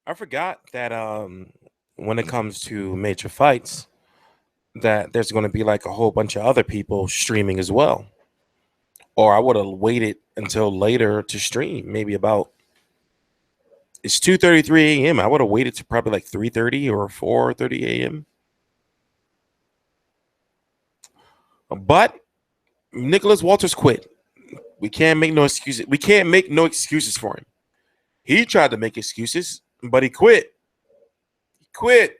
I forgot that when it comes to major fights, that there's going to be like a whole bunch of other people streaming as well. Or I would have waited until later to stream. Maybe about it's 2:33 a.m. I would have waited to probably like 3:30 or 4:30 a.m. But Nicholas Walters quit. We can't make no excuses. We can't make no excuses for him. He tried to make excuses, but he quit. He quit.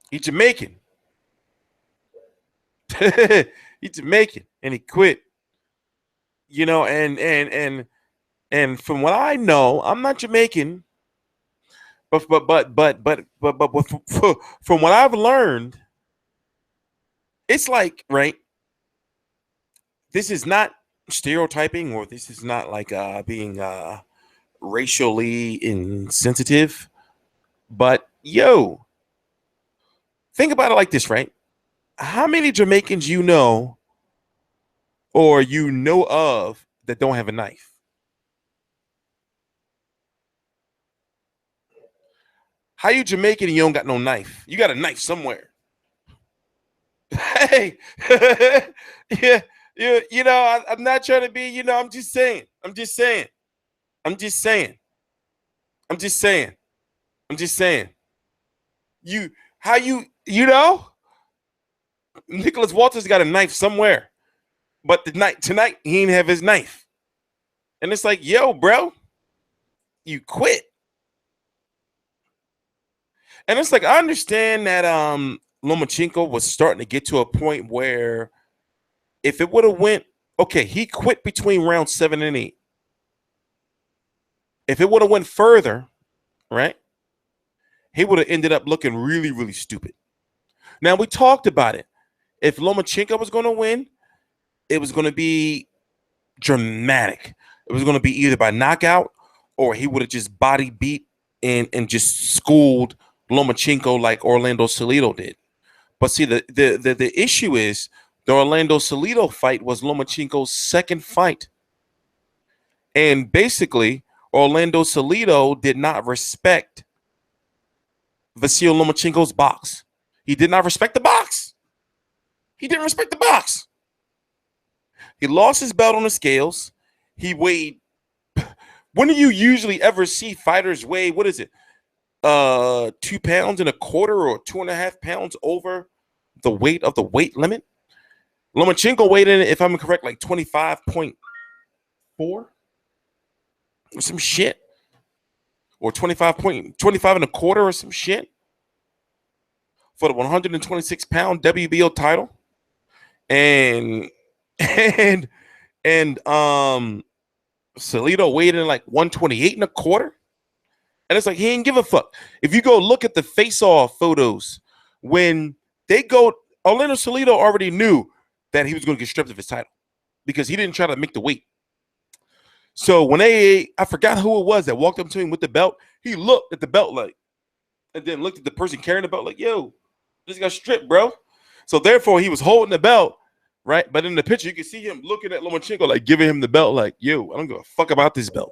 He's Jamaican. He's Jamaican, and he quit. You know, and from what I know, I'm not Jamaican, but from what I've learned, it's like right. This is not stereotyping, or this is not like being racially insensitive. But yo, think about it like this, right? How many Jamaicans you know or you know of that don't have a knife? How you Jamaican and you don't got no knife? You got a knife somewhere. Hey, yeah, you know, I'm not trying to be, you know, I'm just saying. I'm just saying. I'm just saying. I'm just saying. I'm just saying. You, how you know, Nicholas Walters got a knife somewhere, but the night tonight he didn't have his knife, and it's like, yo, bro, you quit. And it's like I understand that Lomachenko was starting to get to a point where if it would have went okay, he quit between round 7 and 8. If it would have went further, right, he would have ended up looking really, really stupid. Now we talked about it. If Lomachenko was going to win, it was going to be dramatic. It was going to be either by knockout or he would have just body beat and just schooled Lomachenko like Orlando Salido did. But see, the issue is the Orlando Salido fight was Lomachenko's second fight. And basically, Orlando Salido did not respect Vasyl Lomachenko's box. He did not respect the box. He didn't respect the box. He lost his belt on the scales. He weighed. When do you usually ever see fighters weigh? What is it? 2 pounds and a quarter or 2.5 pounds over the weight of the weight limit. Lomachenko weighed in, if I'm correct, like 25.4 or some shit, or 25 and a quarter or some shit for the 126-pound WBO title, and Salido weighed in like 128 and a quarter. And it's like he didn't give a fuck. If you go look at the face-off photos, when they go, Orlando Salido already knew that he was going to get stripped of his title because he didn't try to make the weight. So when I forgot who it was that walked up to him with the belt, he looked at the belt like, and then looked at the person carrying the belt like, yo, this got stripped, bro. So therefore, he was holding the belt, right? But in the picture, you can see him looking at Lomachenko, like giving him the belt, like, yo, I don't give a fuck about this belt.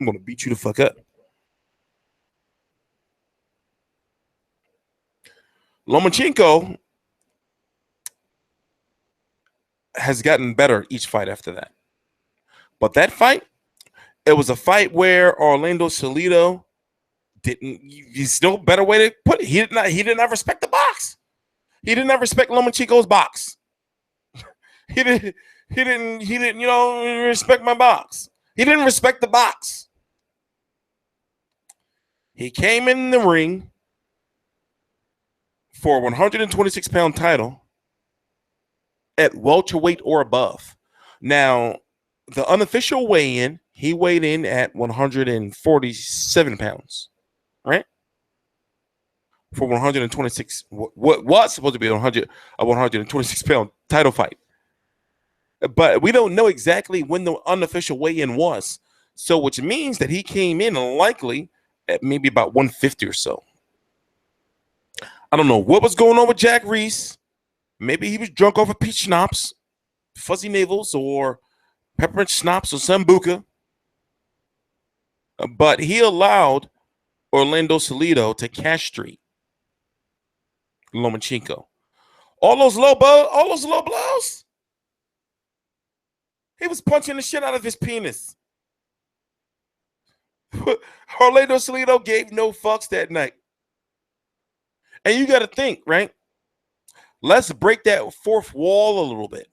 I'm going to beat you the fuck up. Lomachenko has gotten better each fight after that. But that fight, it was a fight where Orlando Salido didn't. He's no better way to put it. He did not respect the box. He did not respect Lomachenko's box. He didn't. You know, respect my box. He didn't respect the box. He came in the ring for a 126-pound title at welterweight or above. Now, the unofficial weigh-in, he weighed in at 147 pounds, right? For 126, what was supposed to be a 126-pound title fight. But we don't know exactly when the unofficial weigh-in was. So, which means that he came in likely at maybe about 150 or so. I don't know what was going on with Jack Reese. Maybe he was drunk off of peach schnapps, fuzzy navels, or peppermint schnapps or sambuca. but he allowed Orlando Salido to castrate Lomachenko. All those low blows. He was punching the shit out of his penis. Orlando Salido gave no fucks that night. And you got to think, right? Let's break that fourth wall a little bit.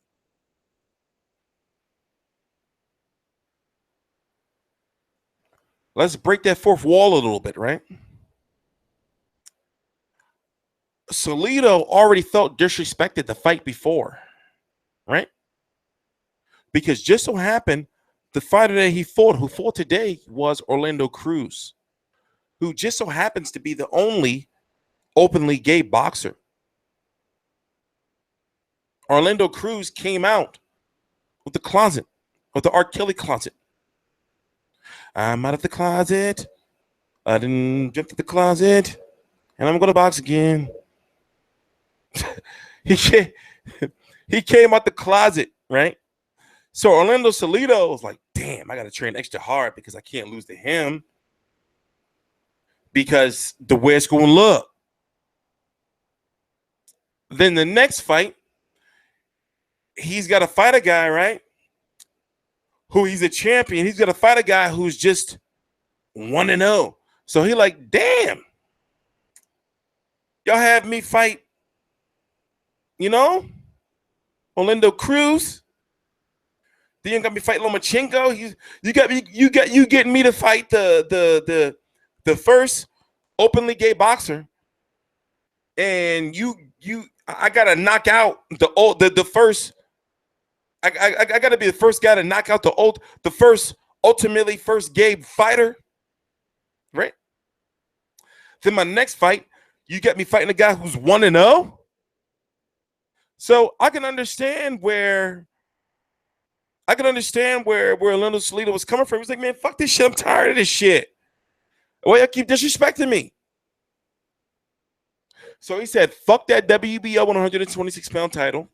Let's break that fourth wall a little bit, right? Salido already felt disrespected the fight before, right? Because just so happened, the fighter that who fought today, was Orlando Cruz, who just so happens to be the only openly gay boxer. Orlando Cruz came out with the closet, with the R. Kelly closet. I'm out of the closet. I didn't jump to the closet, and I'm going to box again. he came out the closet, right? So Orlando Salido was like, damn, I got to train extra hard because I can't lose to him because the way it's going to look. Then the next fight, he's got to fight a guy, right? Who he's a champion. He's got to fight a guy who's just 1-0. So he like, damn, y'all have me fight, Orlando Cruz. Then you got me fight Lomachenko. You getting me to fight the first openly gay boxer, and I gotta knock out the first. I gotta be the first guy to knock out the first gay fighter, right? Then my next fight, you get me fighting a guy who's 1-0. So I can understand where Orlando Salido was coming from. He was like, man, fuck this shit. I'm tired of this shit. Why y'all keep disrespecting me? So he said, fuck that WBO 126-pound title.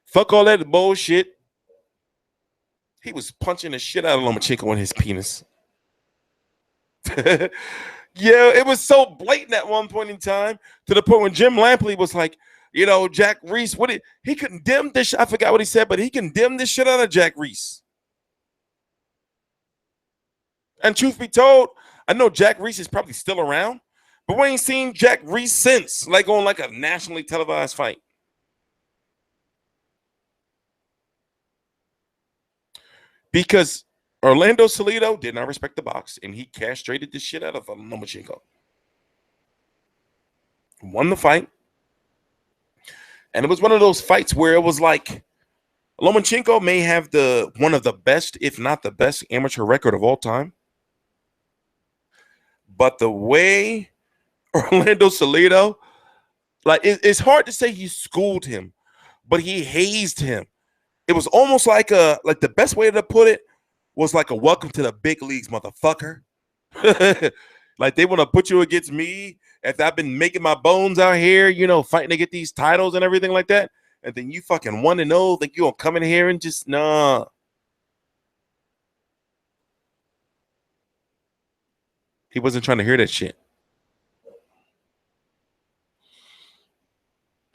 Fuck all that bullshit. He was punching the shit out of Lomachenko in his penis. Yeah, it was so blatant at one point in time, to the point when Jim Lampley was like, Jack Reese, he condemned this. I forgot what he said, but he condemned this shit out of Jack Reese. And truth be told, I know Jack Reese is probably still around, but we ain't seen Jack Reese since, like on like a nationally televised fight. Because Orlando Salido did not respect the box, and he castrated the shit out of Lomachenko. Won the fight. And it was one of those fights where it was like, Lomachenko may have one of the best, if not the best, amateur record of all time. But the way Orlando Salido, like, it's hard to say he schooled him, but he hazed him. It was almost like the best way to put it was like a welcome to the big leagues, motherfucker. Like, they want to put you against me after I've been making my bones out here, fighting to get these titles and everything like that. And then you fucking 1-0, think you gonna come in here and just, nah. He wasn't trying to hear that shit.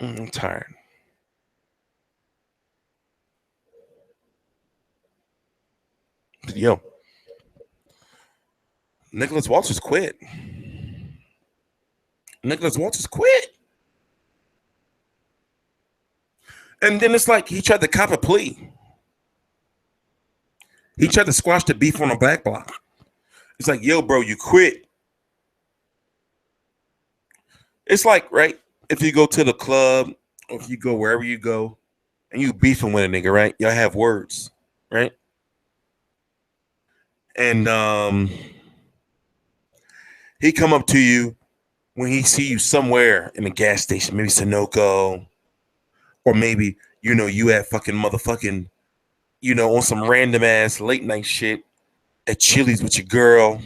I'm tired. Yo, Nicolas Walters quit. Nicolas Walters quit. And then it's like he tried to cop a plea. He tried to squash the beef on a back block. It's like, yo, bro, you quit. It's like, right, if you go to the club or if you go wherever you go and you beefing with a nigga, right? Y'all have words, right? And he come up to you when he see you somewhere in a gas station, maybe Sunoco, or maybe, you at fucking motherfucking, on some random ass late night shit at Chili's with your girl.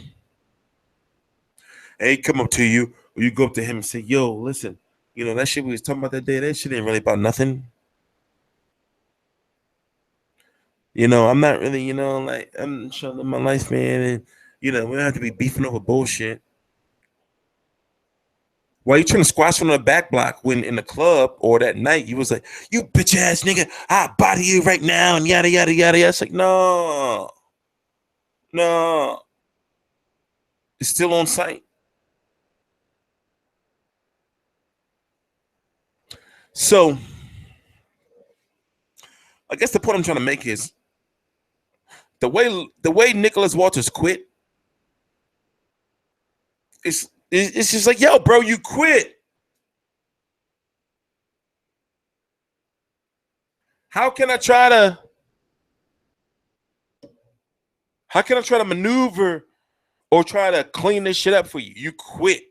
And he come up to you, or you go up to him and say, yo, listen, that shit we was talking about that day, that shit ain't really about nothing. I'm not really, like I'm trying to live my life, man, and we don't have to be beefing over bullshit. Why you trying to squash from the back block when in the club or that night you was like, you bitch ass nigga, I'll body you right now and yada yada yada yada. It's like, no, no, it's still on site. So I guess the point I'm trying to make is the way Nicolas Walters quit. It's just like, yo, bro, you quit. How can I try to how can I try to maneuver or try to clean this shit up for you? You quit.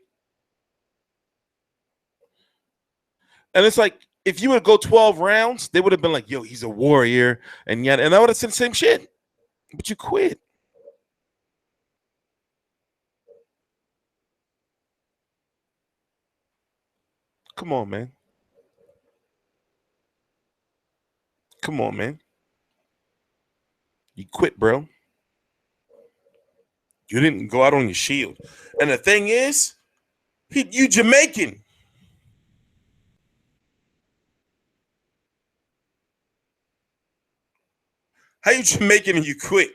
And it's like if you would go 12 rounds, they would have been like, yo, he's a warrior, and yet and I would have said the same shit. But you quit. Come on, man. Come on, man. You quit, bro. You didn't go out on your shield. And the thing is, you Jamaican. How you Jamaican and you quit?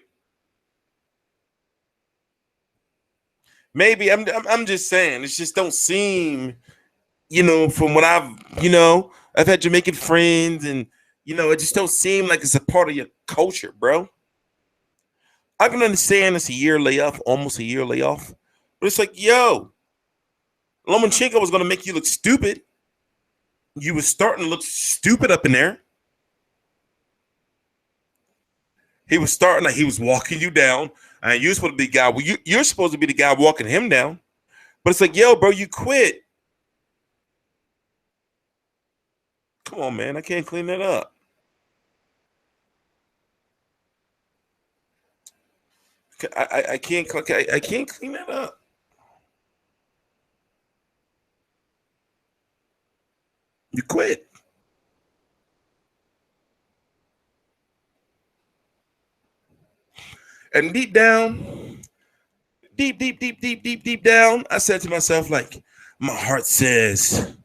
Maybe I'm just saying. It just don't seem, from what I've had Jamaican friends, and it just don't seem like it's a part of your culture, bro. I can understand it's a year layoff, almost a year layoff, but it's like, yo, Lomachenko was gonna make you look stupid. You was starting to look stupid up in there. He was starting like he was walking you down, and you're supposed to be the guy. Well, you're supposed to be the guy walking him down. But it's like, yo, bro, you quit. Come on, man. I can't clean that up. I can't. I can't clean that up. You quit. And deep down, deep down, I said to myself, like, my heart says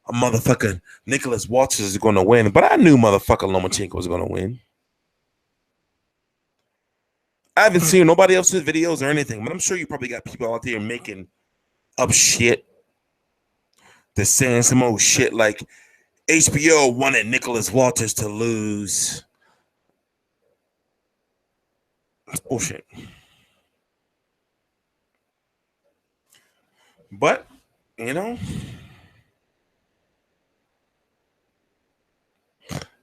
a motherfucker Nicolas Walters is going to win. But I knew motherfucker Lomachenko was going to win. I haven't seen nobody else's videos or anything, but I'm sure you probably got people out there making up shit. They're saying some old shit like HBO wanted Nicolas Walters to lose. That's bullshit. But, you know,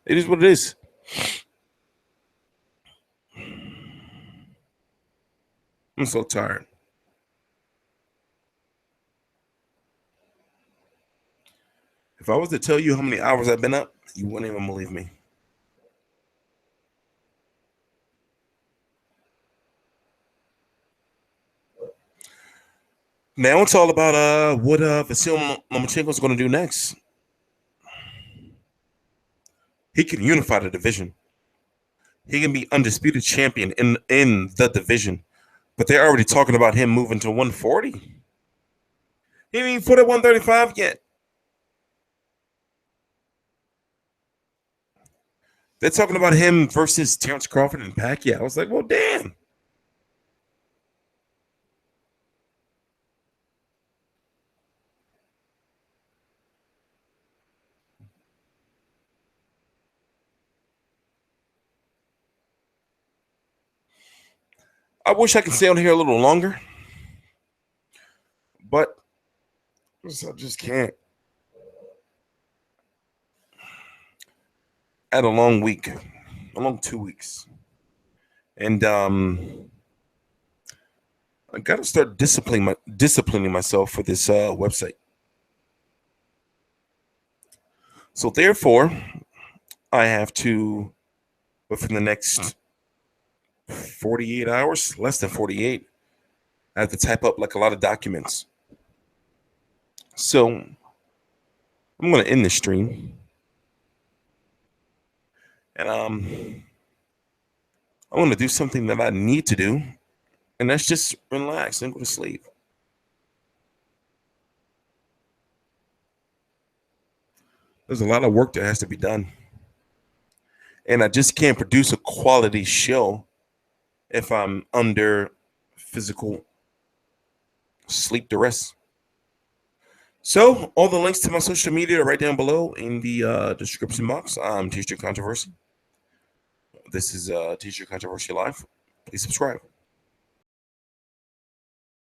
it is what it is. I'm so tired. If I was to tell you how many hours I've been up, you wouldn't even believe me. Now it's all about what Vasyl Lomachenko is going to do next. He can unify the division. He can be undisputed champion in the division. But they're already talking about him moving to 140. He ain't even put at 135 yet. They're talking about him versus Terrence Crawford and Pacquiao. I was like, well, damn. I wish I could stay on here a little longer, but I just can't. I had a long week, a long 2 weeks, and I got to start disciplining myself for this website. So therefore, I have to, within the next 48 hours, less than 48, I have to type up like a lot of documents. So I'm going to end the stream, and I want to do something that I need to do, and that's just relax and go to sleep. There's a lot of work that has to be done. And I just can't produce a quality show if I'm under physical sleep duress. So all the links to my social media are right down below in the description box. I'm TstreeT Controversy. This is TstreeT Controversy Live. Please subscribe.